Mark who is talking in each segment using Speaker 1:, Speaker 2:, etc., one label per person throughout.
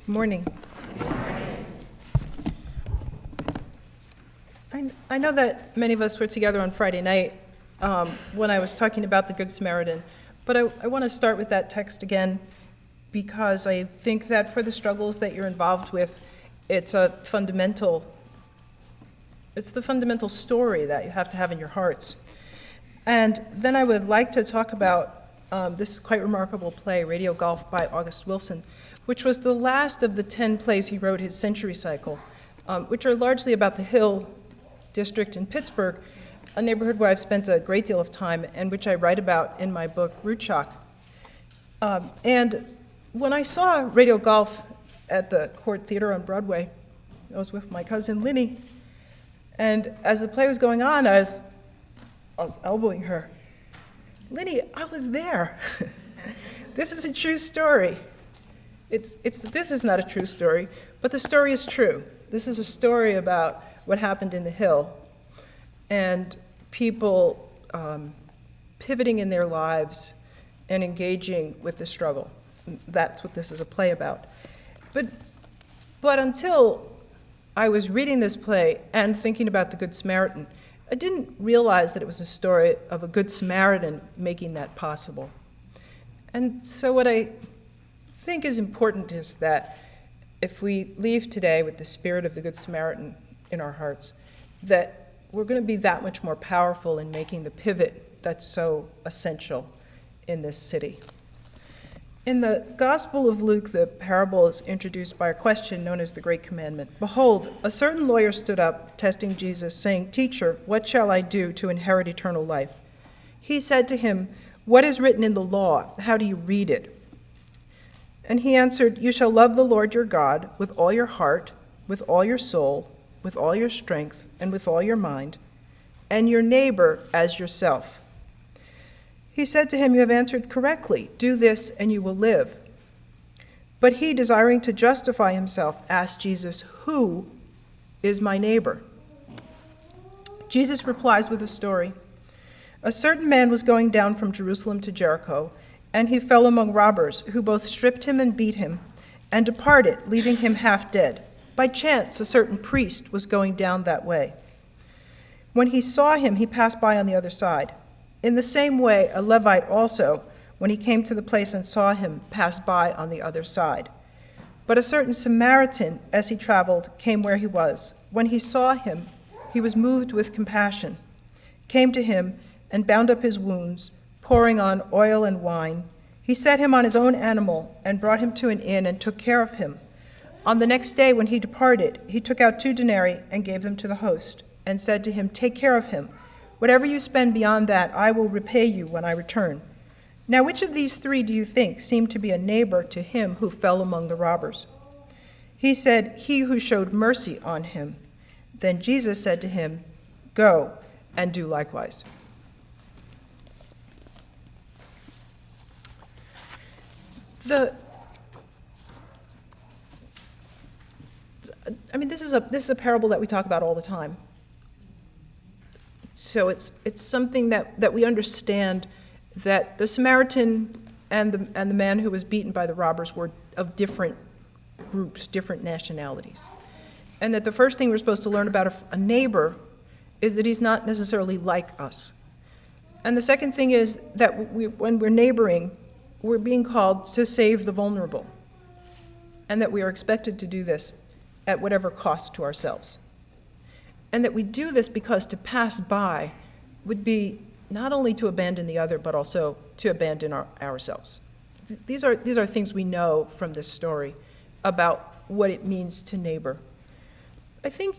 Speaker 1: Morning. I know that many of us were together on Friday night when I was talking about the Good Samaritan, but I want to start with that text again because I think that for the struggles that you're involved with, it's the fundamental story that you have to have in your hearts. And then I would like to talk about this quite remarkable play, Radio Golf by August Wilson, which was the last of the 10 plays he wrote his century cycle, which are largely about the Hill District in Pittsburgh, a neighborhood where I've spent a great deal of time and which I write about in my book, Root Shock. And when I saw Radio Golf at the Court Theater on Broadway, I was with my cousin Linny, and as the play was going on, I was elbowing her. Linny, I was there. This is a true story. This is not a true story, but the story is true. This is a story about what happened in the Hill and people pivoting in their lives and engaging with the struggle. That's what this is a play about. But until I was reading this play and thinking about the Good Samaritan, I didn't realize that it was a story of a Good Samaritan making that possible. And so what I think is important is that if we leave today with the spirit of the Good Samaritan in our hearts, that we're going to be that much more powerful in making the pivot that's so essential in this city. In the Gospel of Luke, the parable is introduced by a question known as the Great Commandment. Behold, a certain lawyer stood up, testing Jesus, saying, "Teacher, what shall I do to inherit eternal life?" He said to him, "What is written in the law? How do you read it?" And he answered, "You shall love the Lord your God with all your heart, with all your soul, with all your strength, and with all your mind, and your neighbor as yourself." He said to him, "You have answered correctly. Do this, and you will live." But he, desiring to justify himself, asked Jesus, "Who is my neighbor?" Jesus replies with a story. A certain man was going down from Jerusalem to Jericho, and he fell among robbers, who both stripped him and beat him, and departed, leaving him half dead. By chance, a certain priest was going down that way. When he saw him, he passed by on the other side. In the same way, a Levite also, when he came to the place and saw him, passed by on the other side. But a certain Samaritan, as he traveled, came where he was. When he saw him, he was moved with compassion, came to him, and bound up his wounds, pouring on oil and wine. He set him on his own animal and brought him to an inn and took care of him. On the next day when he departed, he took out 2 denarii and gave them to the host and said to him, "Take care of him. Whatever you spend beyond that, I will repay you when I return." Now which of these 3 do you think seemed to be a neighbor to him who fell among the robbers? He said, "He who showed mercy on him." Then Jesus said to him, "Go and do likewise." This is a parable that we talk about all the time. So it's something that we understand that the Samaritan and the man who was beaten by the robbers were of different groups, different nationalities. And that the first thing we're supposed to learn about a neighbor is that he's not necessarily like us. And the second thing is that when we're neighboring, we're being called to save the vulnerable, and that we are expected to do this at whatever cost to ourselves. And that we do this because to pass by would be not only to abandon the other, but also to abandon ourselves. These are things we know from this story about what it means to neighbor. I think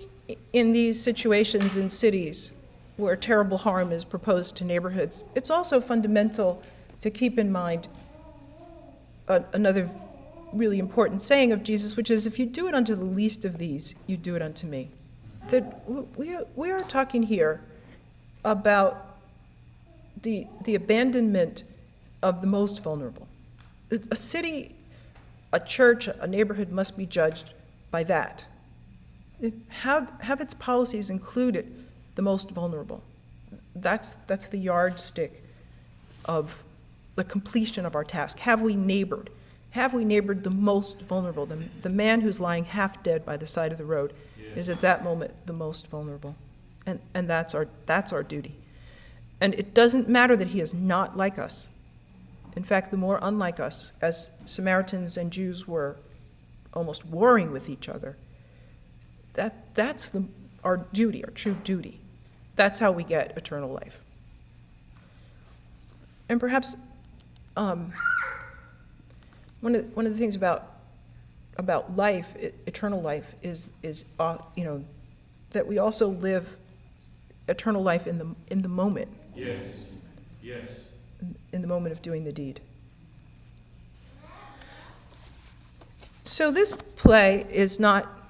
Speaker 1: in these situations in cities where terrible harm is proposed to neighborhoods, it's also fundamental to keep in mind another really important saying of Jesus, which is, if you do it unto the least of these, you do it unto me. That we are talking here about the abandonment of the most vulnerable. A city, a church, a neighborhood must be judged by that. Have its policies included the most vulnerable. That's the yardstick of the completion of our task. Have we neighbored? Have we neighbored the most vulnerable? The man who's lying half dead by the side of the road is at that moment the most vulnerable. And that's our duty. And it doesn't matter that he is not like us. In fact, the more unlike us, as Samaritans and Jews were almost warring with each other, that's our duty, our true duty. That's how we get eternal life. And perhaps one of the things about life, eternal life, is that we also live eternal life in the moment.
Speaker 2: Yes. Yes.
Speaker 1: In the moment of doing the deed. So this play is not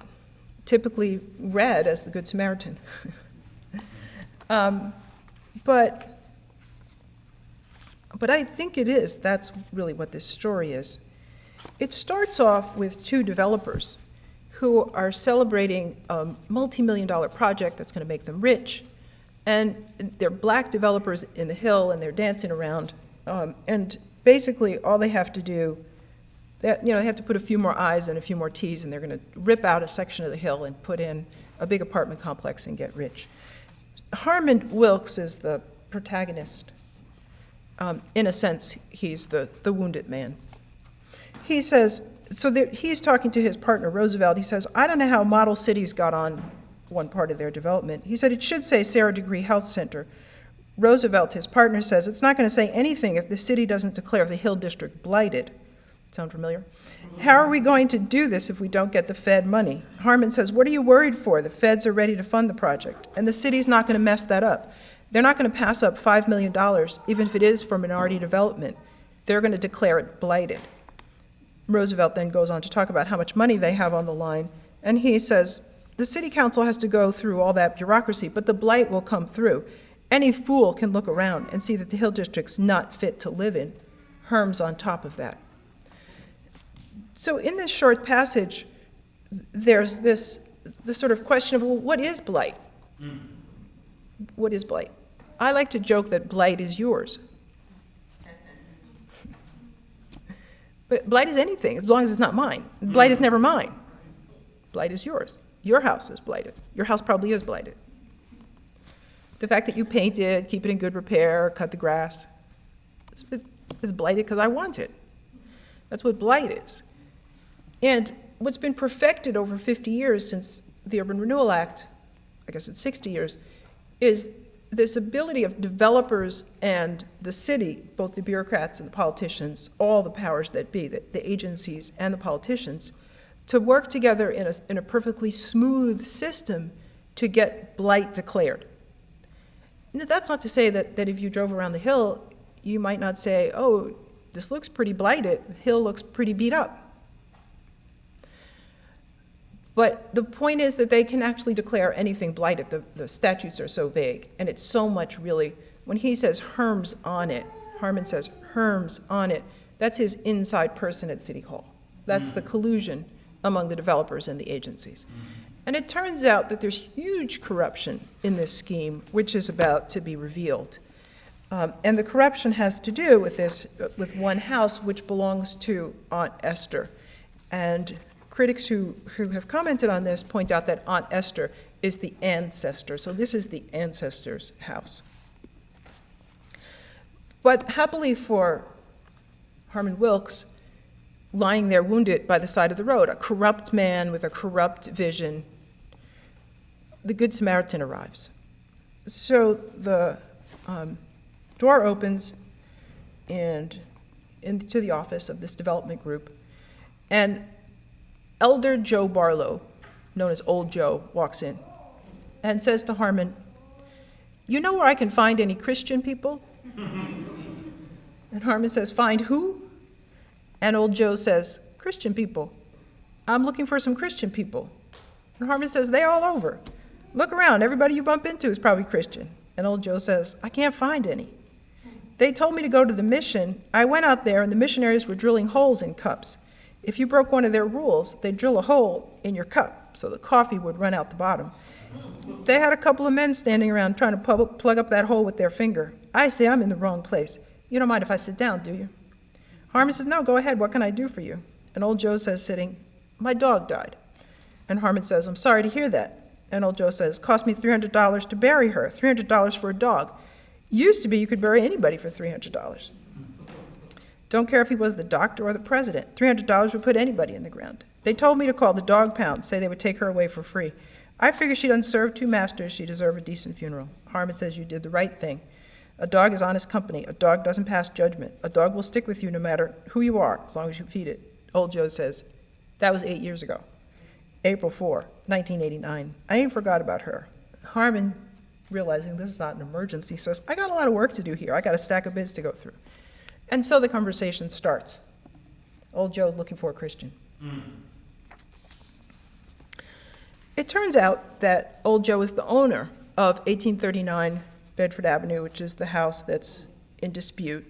Speaker 1: typically read as the Good Samaritan. But I think it is. That's really what this story is. It starts off with two developers who are celebrating a multi-million-dollar project that's going to make them rich. And they're black developers in the hill, and they're dancing around. And basically, all they have to do, they have to put a few more I's and a few more T's, and they're going to rip out a section of the hill and put in a big apartment complex and get rich. Harmon Wilkes is the protagonist. In a sense, he's the wounded man. He says, he's talking to his partner, Roosevelt. He says, I don't know how model cities got on one part of their development. He said, it should say Sarah Degree Health Center. Roosevelt, his partner, says, it's not going to say anything if the city doesn't declare the Hill District blighted. Sound familiar? How are we going to do this if we don't get the Fed money? Harmon says, what are you worried for? The Feds are ready to fund the project, and the city's not going to mess that up. They're not going to pass up $5 million, even if it is for minority development. They're going to declare it blighted. Roosevelt then goes on to talk about how much money they have on the line, and he says, the city council has to go through all that bureaucracy, but the blight will come through. Any fool can look around and see that the Hill District's not fit to live in. Herm's on top of that. So in this short passage, there's this sort of question of, well, what is blight? What is blight? I like to joke that blight is yours. But blight is anything, as long as it's not mine. Blight is never mine. Blight is yours. Your house is blighted. Your house probably is blighted. The fact that you paint it, keep it in good repair, cut the grass, is blighted because I want it. That's what blight is. And what's been perfected over 50 years since the Urban Renewal Act, I guess it's 60 years, is this ability of developers and the city, both the bureaucrats and the politicians, all the powers that be, the agencies and the politicians, to work together in a perfectly smooth system to get blight declared. Now, that's not to say that if you drove around the hill, you might not say, oh, this looks pretty blighted, the hill looks pretty beat up. But the point is that they can actually declare anything blighted. The statutes are so vague, and it's so much really, when he says Herm's on it, Harmon says Herm's on it, that's his inside person at City Hall. That's the collusion among the developers and the agencies. And it turns out that there's huge corruption in this scheme, which is about to be revealed. And the corruption has to do with with one house which belongs to Aunt Esther. And critics who have commented on this point out that Aunt Esther is the ancestor. So this is the ancestor's house. But happily for Harmon Wilkes, lying there wounded by the side of the road, a corrupt man with a corrupt vision, the Good Samaritan arrives. So the door opens and into the office of this development group, and Elder Joe Barlow, known as Old Joe, walks in and says to Harmon, you know where I can find any Christian people? And Harmon says, find who? And Old Joe says, Christian people. I'm looking for some Christian people. And Harmon says, they all over. Look around, everybody you bump into is probably Christian. And Old Joe says, I can't find any. They told me to go to the mission. I went out there and the missionaries were drilling holes in cups. If you broke one of their rules, they'd drill a hole in your cup so the coffee would run out the bottom. They had a couple of men standing around trying to plug up that hole with their finger. I say I'm in the wrong place. You don't mind if I sit down, do you? Harmon says, no, go ahead, what can I do for you? And old Joe says, sitting, my dog died. And Harmon says, I'm sorry to hear that. And old Joe says, cost me $300 to bury her, $300 for a dog. Used to be you could bury anybody for $300. Don't care if he was the doctor or the president. $300 would put anybody in the ground. They told me to call the dog pound, say they would take her away for free. I figure she doesn't serve two masters, she deserved a decent funeral. Harmon says you did the right thing. A dog is honest company. A dog doesn't pass judgment. A dog will stick with you no matter who you are, as long as you feed it. Old Joe says, that was 8 years ago. April 4, 1989. I ain't forgot about her. Harmon, realizing this is not an emergency, says, I got a lot of work to do here. I got a stack of bids to go through. And so the conversation starts. Old Joe looking for a Christian. It turns out that old Joe is the owner of 1839 Bedford Avenue, which is the house that's in dispute,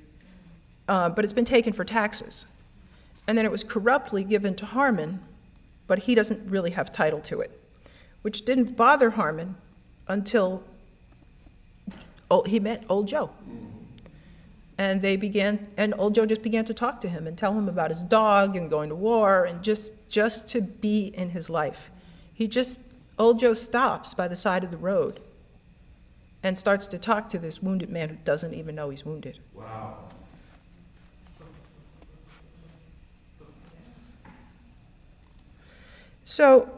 Speaker 1: but it's been taken for taxes. And then it was corruptly given to Harmon, but he doesn't really have title to it, which didn't bother Harmon until he met old Joe. And old Joe just began to talk to him and tell him about his dog and going to war and just to be in his life. Old Joe stops by the side of the road and starts to talk to this wounded man who doesn't even know he's wounded.
Speaker 2: Wow.
Speaker 1: So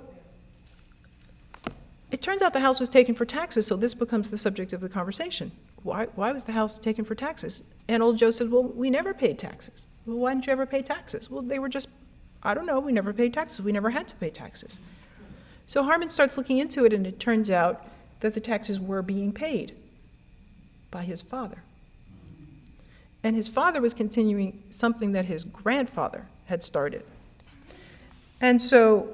Speaker 1: it turns out the house was taken for taxes, so this becomes the subject of the conversation. Why was the house taken for taxes? And old Joe said, well, we never paid taxes. Well, why didn't you ever pay taxes? Well, they were just, I don't know, we never paid taxes. We never had to pay taxes. So Harmon starts looking into it, and it turns out that the taxes were being paid by his father. And his father was continuing something that his grandfather had started. And so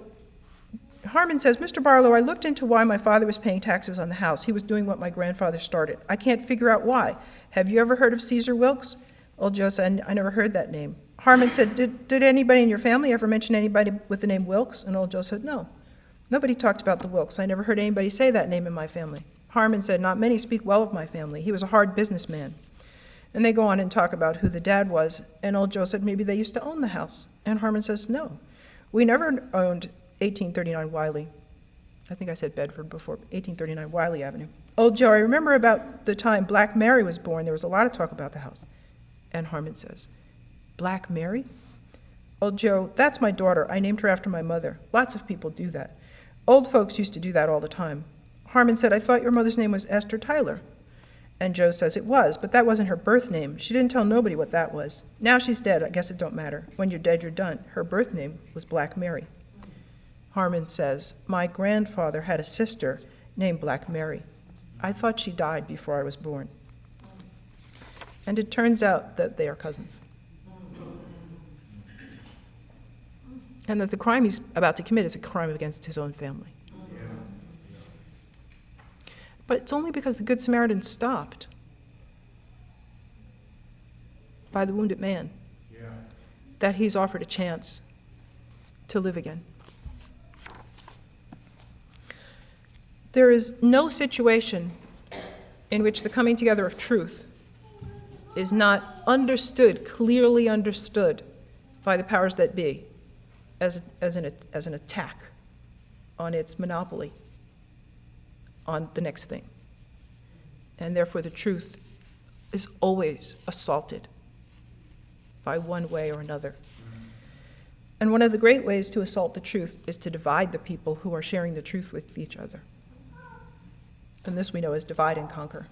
Speaker 1: Harmon says, Mr. Barlow, I looked into why my father was paying taxes on the house. He was doing what my grandfather started. I can't figure out why. Have you ever heard of Caesar Wilkes? Old Joe said, I never heard that name. Harmon said, did anybody in your family ever mention anybody with the name Wilkes? And old Joe said, no. Nobody talked about the Wilkes. I never heard anybody say that name in my family. Harmon said, not many speak well of my family. He was a hard businessman. And they go on and talk about who the dad was. And old Joe said, maybe they used to own the house. And Harmon says, no. We never owned 1839 Wiley. I think I said Bedford before, 1839 Wiley Avenue. Old Joe, I remember about the time Black Mary was born, there was a lot of talk about the house. And Harmon says, Black Mary? Old Joe, that's my daughter. I named her after my mother. Lots of people do that. Old folks used to do that all the time. Harmon said, I thought your mother's name was Esther Tyler. And Joe says, it was, but that wasn't her birth name. She didn't tell nobody what that was. Now she's dead. I guess it don't matter. When you're dead, you're done. Her birth name was Black Mary. Harmon says, my grandfather had a sister named Black Mary. I thought she died before I was born. And it turns out that they are cousins. And that the crime he's about to commit is a crime against his own family. But it's only because the Good Samaritan stopped by the wounded man that he's offered a chance to live again. There is no situation in which the coming together of truth is not understood, clearly understood by the powers that be as an attack on its monopoly on the next thing. And therefore the truth is always assaulted by one way or another. And one of the great ways to assault the truth is to divide the people who are sharing the truth with each other. And this we know as divide and conquer.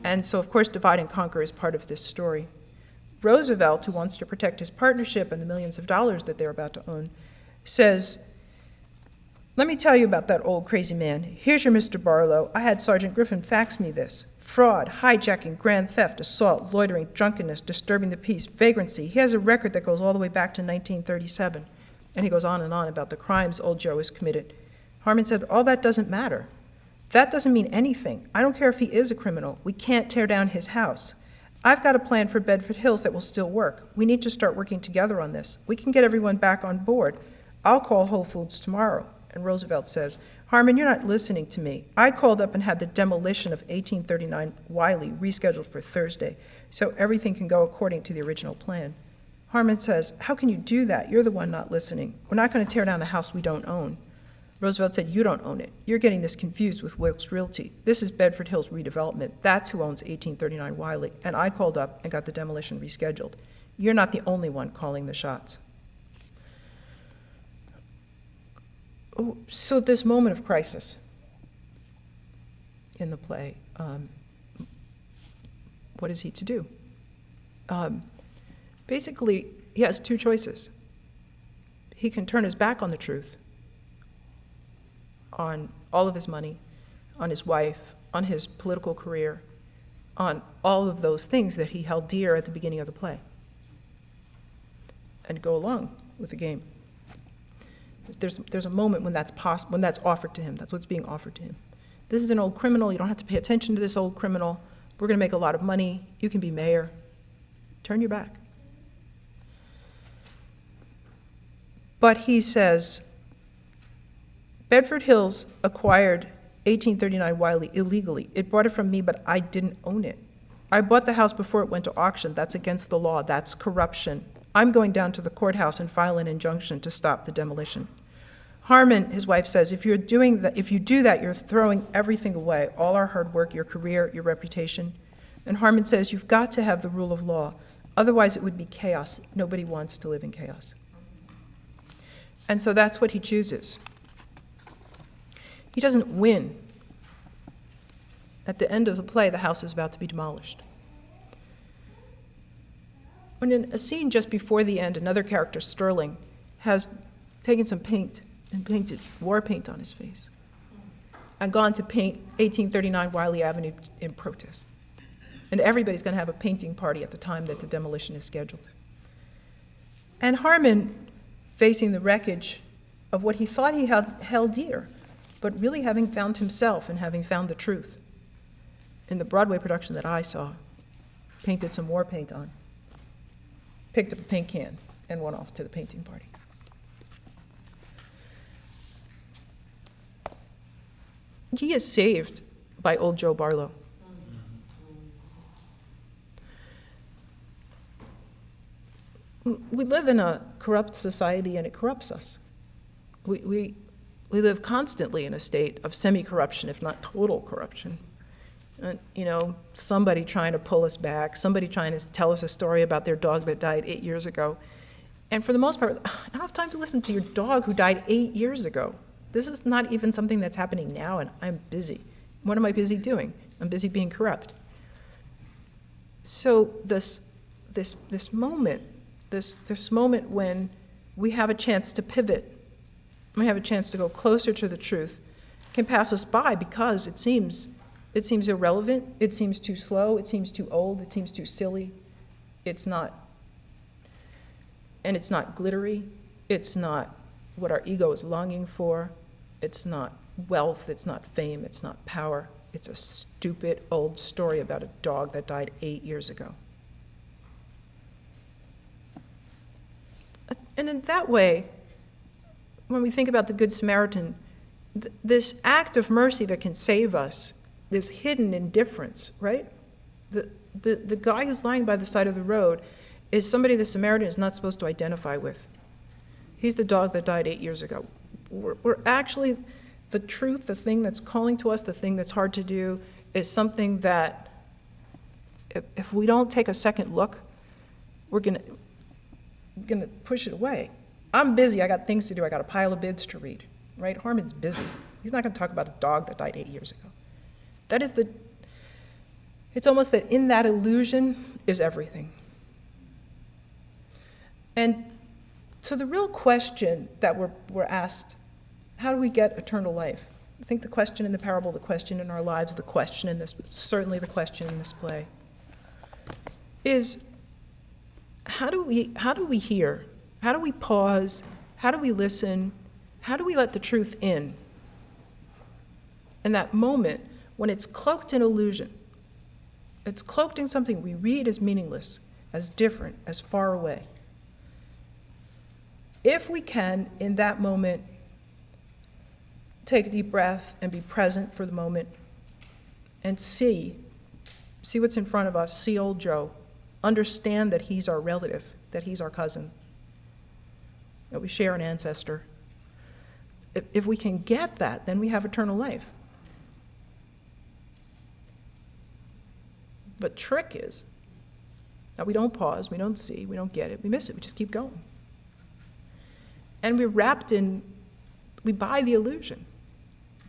Speaker 1: And so, of course, divide and conquer is part of this story. Roosevelt, who wants to protect his partnership and the millions of dollars that they're about to own, says, let me tell you about that old crazy man. Here's your Mr. Barlow. I had Sergeant Griffin fax me this. Fraud, hijacking, grand theft, assault, loitering, drunkenness, disturbing the peace, vagrancy. He has a record that goes all the way back to 1937. And he goes on and on about the crimes old Joe has committed. Harmon said, all that doesn't matter. That doesn't mean anything. I don't care if he is a criminal. We can't tear down his house. I've got a plan for Bedford Hills that will still work. We need to start working together on this. We can get everyone back on board. I'll call Whole Foods tomorrow. And Roosevelt says, Harmon, you're not listening to me. I called up and had the demolition of 1839 Wiley rescheduled for Thursday, so everything can go according to the original plan. Harmon says, "How can you do that? You're the one not listening. We're not going to tear down a house we don't own." Roosevelt said, "You don't own it. You're getting this confused with Wilkes Realty. This is Bedford Hills Redevelopment. That's who owns 1839 Wiley. And I called up and got the demolition rescheduled. You're not the only one calling the shots." Oh, so this moment of crisis in the play, what is he to do? Basically, he has two choices. He can turn his back on the truth, on all of his money, on his wife, on his political career, on all of those things that he held dear at the beginning of the play, and go along with the game. There's a moment when that's when that's offered to him. That's what's being offered to him. This is an old criminal. You don't have to pay attention to this old criminal. We're going to make a lot of money. You can be mayor. Turn your back. But he says, Bedford Hills acquired 1839 Wiley illegally. It bought it from me, but I didn't own it. I bought the house before it went to auction. That's against the law. That's corruption. I'm going down to the courthouse and file an injunction to stop the demolition. Harmon, his wife says, if you do that, you're throwing everything away, all our hard work, your career, your reputation. And Harmon says, you've got to have the rule of law. Otherwise, it would be chaos. Nobody wants to live in chaos. And so that's what he chooses. He doesn't win. At the end of the play, the house is about to be demolished. When in a scene just before the end, another character, Sterling, has taken some paint and painted war paint on his face and gone to paint 1839 Wiley Avenue in protest. And everybody's going to have a painting party at the time that the demolition is scheduled. And Harmon, facing the wreckage of what he thought he held dear, but really having found himself and having found the truth. In the Broadway production that I saw, painted some war paint on, picked up a paint can, and went off to the painting party. He is saved by old Joe Barlow. We live in a corrupt society, and it corrupts us. We live constantly in a state of semi-corruption, if not total corruption. And, somebody trying to pull us back, somebody trying to tell us a story about their dog that died 8 years ago. And for the most part, I don't have time to listen to your dog who died 8 years ago. This is not even something that's happening now, and I'm busy. What am I busy doing? I'm busy being corrupt. So this moment when we have a chance to pivot, we have a chance to go closer to the truth, can pass us by because it seems irrelevant, it seems too slow, it seems too old, it seems too silly. It's not glittery, it's not what our ego is longing for, it's not wealth, it's not fame, it's not power. It's a stupid old story about a dog that died 8 years ago. And in that way, when we think about the Good Samaritan, this act of mercy that can save us, this hidden indifference, right? The guy who's lying by the side of the road is somebody the Samaritan is not supposed to identify with. He's the dog that died 8 years ago. We're actually, the truth, the thing that's calling to us, the thing that's hard to do, is something that if we don't take a second look, we're going to push it away. I'm busy. I got things to do. I got a pile of bids to read, right? Harmon's busy. He's not going to talk about a dog that died 8 years ago. It's almost that in that illusion is everything. And so the real question that we're asked, how do we get eternal life? I think the question in the parable, the question in our lives, the question in this, certainly the question in this play, is how do we hear? How do we pause? How do we listen? How do we let the truth in? In that moment when it's cloaked in illusion, it's cloaked in something we read as meaningless, as different, as far away. If we can, in that moment, take a deep breath and be present for the moment and see what's in front of us, see old Joe, understand that he's our relative, that he's our cousin, that we share an ancestor. If we can get that, then we have eternal life. But trick is that we don't pause, we don't see, we don't get it, we miss it, we just keep going. And we're wrapped in, we buy the illusion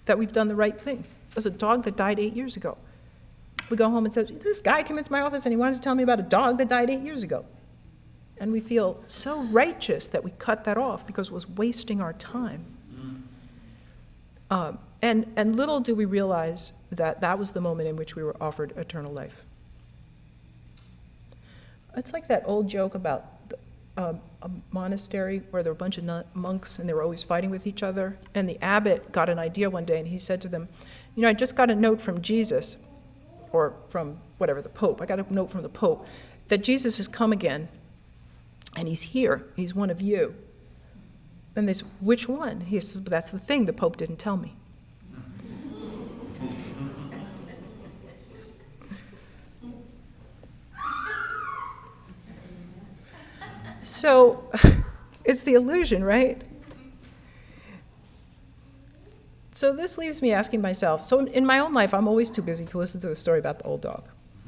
Speaker 1: that we've done the right thing. There's a dog that died 8 years ago. We go home and say, this guy came into my office and he wanted to tell me about a dog that died 8 years ago. And we feel so righteous that we cut that off because it was wasting our time. And little do we realize that that was the moment in which we were offered eternal life. It's like that old joke about a monastery where there were a bunch of monks and they were always fighting with each other. And the abbot got an idea one day and he said to them, I just got a note from Jesus, or from whatever, the Pope. I got a note from the Pope that Jesus has come again and he's here. He's one of you. And they said, which one? He says, but that's the thing, the Pope didn't tell me. So it's the illusion, right? So this leaves me asking myself, so in my own life, I'm always too busy to listen to the story about the old dog.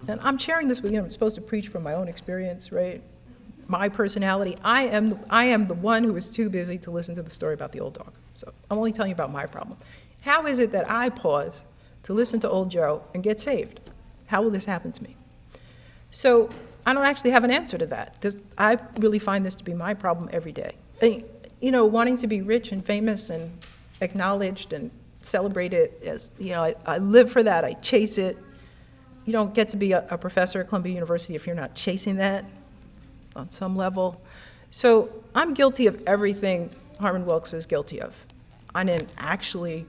Speaker 1: And I'm sharing this with you. I'm supposed to preach from my own experience, right? My personality. I am the one who is too busy to listen to the story about the old dog. So I'm only telling you about my problem. How is it that I pause to listen to old Joe and get saved? How will this happen to me? So I don't actually have an answer to that. I really find this to be my problem every day. Wanting to be rich and famous and acknowledged and celebrated as, I live for that, I chase it. You don't get to be a professor at Columbia University if you're not chasing that on some level. So I'm guilty of everything Harmon Wilkes is guilty of. I didn't actually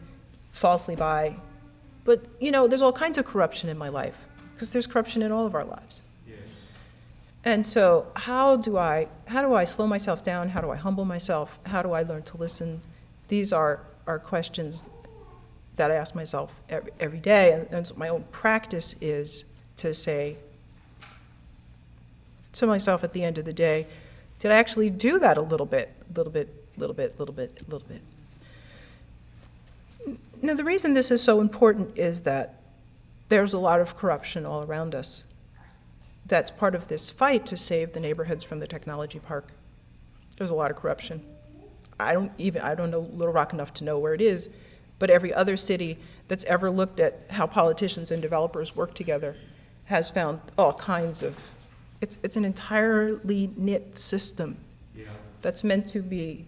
Speaker 1: falsely buy, but there's all kinds of corruption in my life, because there's corruption in all of our lives. And so how do I slow myself down? How do I humble myself? How do I learn to listen? These are questions that I ask myself every day. And so my own practice is to say to myself at the end of the day, did I actually do that a little bit? Now, the reason this is so important is that there's a lot of corruption all around us. That's part of this fight to save the neighborhoods from the technology park. There's a lot of corruption. I don't know Little Rock enough to know where it is, but every other city that's ever looked at how politicians and developers work together has found all kinds of, it's an entirely knit system that's meant to be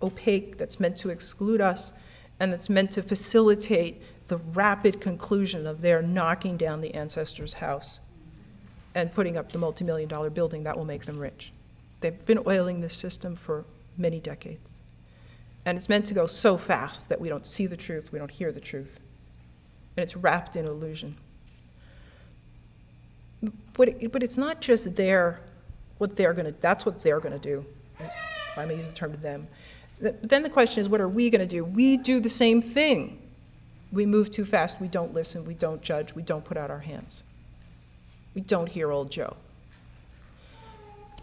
Speaker 1: opaque, that's meant to exclude us, and that's meant to facilitate the rapid conclusion of their knocking down the ancestor's house and putting up the multi-million-dollar building that will make them rich. They've been oiling this system for many decades. And it's meant to go so fast that we don't see the truth, we don't hear the truth. And it's wrapped in illusion. But it's not just that's what they're gonna do. If I may use the term to them. Then the question is, what are we gonna do? We do the same thing. We move too fast, we don't listen, we don't judge, we don't put out our hands. We don't hear old Joe.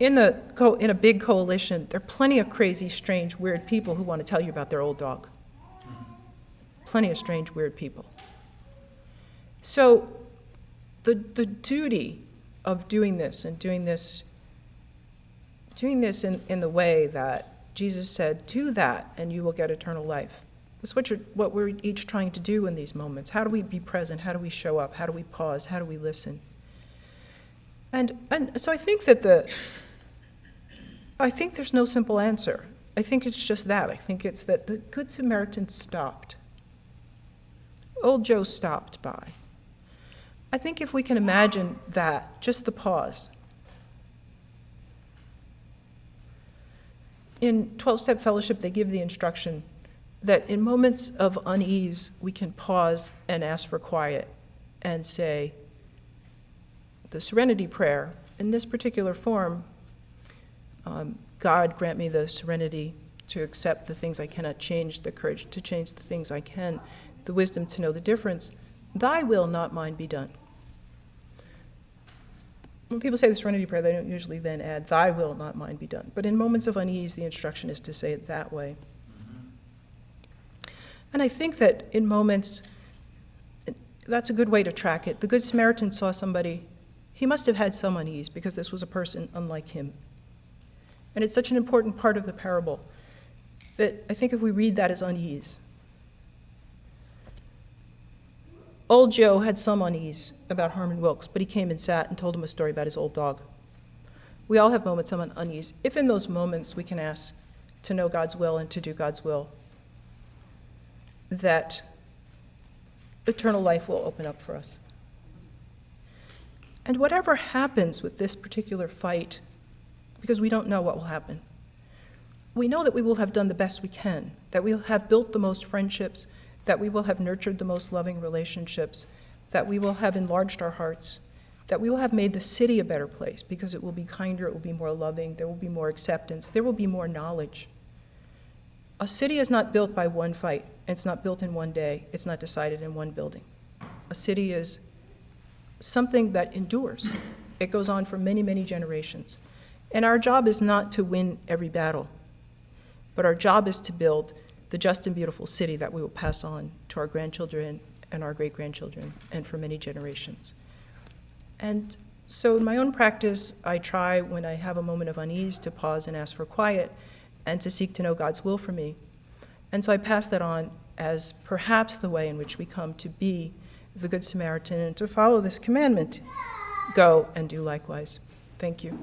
Speaker 1: In a big coalition, there are plenty of crazy, strange, weird people who want to tell you about their old dog. Plenty of strange, weird people. So the duty of doing this in the way that Jesus said, do that and you will get eternal life. That's what we're each trying to do in these moments. How do we be present? How do we show up? How do we pause? How do we listen? And so I think there's no simple answer. I think it's just that. I think it's that the Good Samaritan stopped. Old Joe stopped by. I think if we can imagine that, just the pause. In 12-Step Fellowship, they give the instruction that in moments of unease, we can pause and ask for quiet and say, the serenity prayer, in this particular form, God grant me the serenity to accept the things I cannot change, the courage to change the things I can, the wisdom to know the difference. Thy will, not mine, be done. When people say the Serenity Prayer, they don't usually then add, thy will, not mine, be done. But in moments of unease, the instruction is to say it that way. And I think that in moments, that's a good way to track it. The Good Samaritan saw somebody, he must have had some unease because this was a person unlike him. And it's such an important part of the parable that I think if we read that as unease. Old Joe had some unease about Harmon Wilkes, but he came and sat and told him a story about his old dog. We all have moments of unease. If in those moments we can ask to know God's will and to do God's will, that eternal life will open up for us. And whatever happens with this particular fight, because we don't know what will happen, we know that we will have done the best we can, that we will have built the most friendships, that we will have nurtured the most loving relationships, that we will have enlarged our hearts, that we will have made the city a better place because it will be kinder, it will be more loving, there will be more acceptance, there will be more knowledge. A city is not built by one fight. It's not built in one day. It's not decided in one building. A city is something that endures. It goes on for many, many generations. And our job is not to win every battle, but our job is to build the just and beautiful city that we will pass on to our grandchildren and our great-grandchildren and for many generations. And so in my own practice, I try when I have a moment of unease to pause and ask for quiet and to seek to know God's will for me. And so I pass that on as perhaps the way in which we come to be the Good Samaritan and to follow this commandment, go and do likewise. Thank you.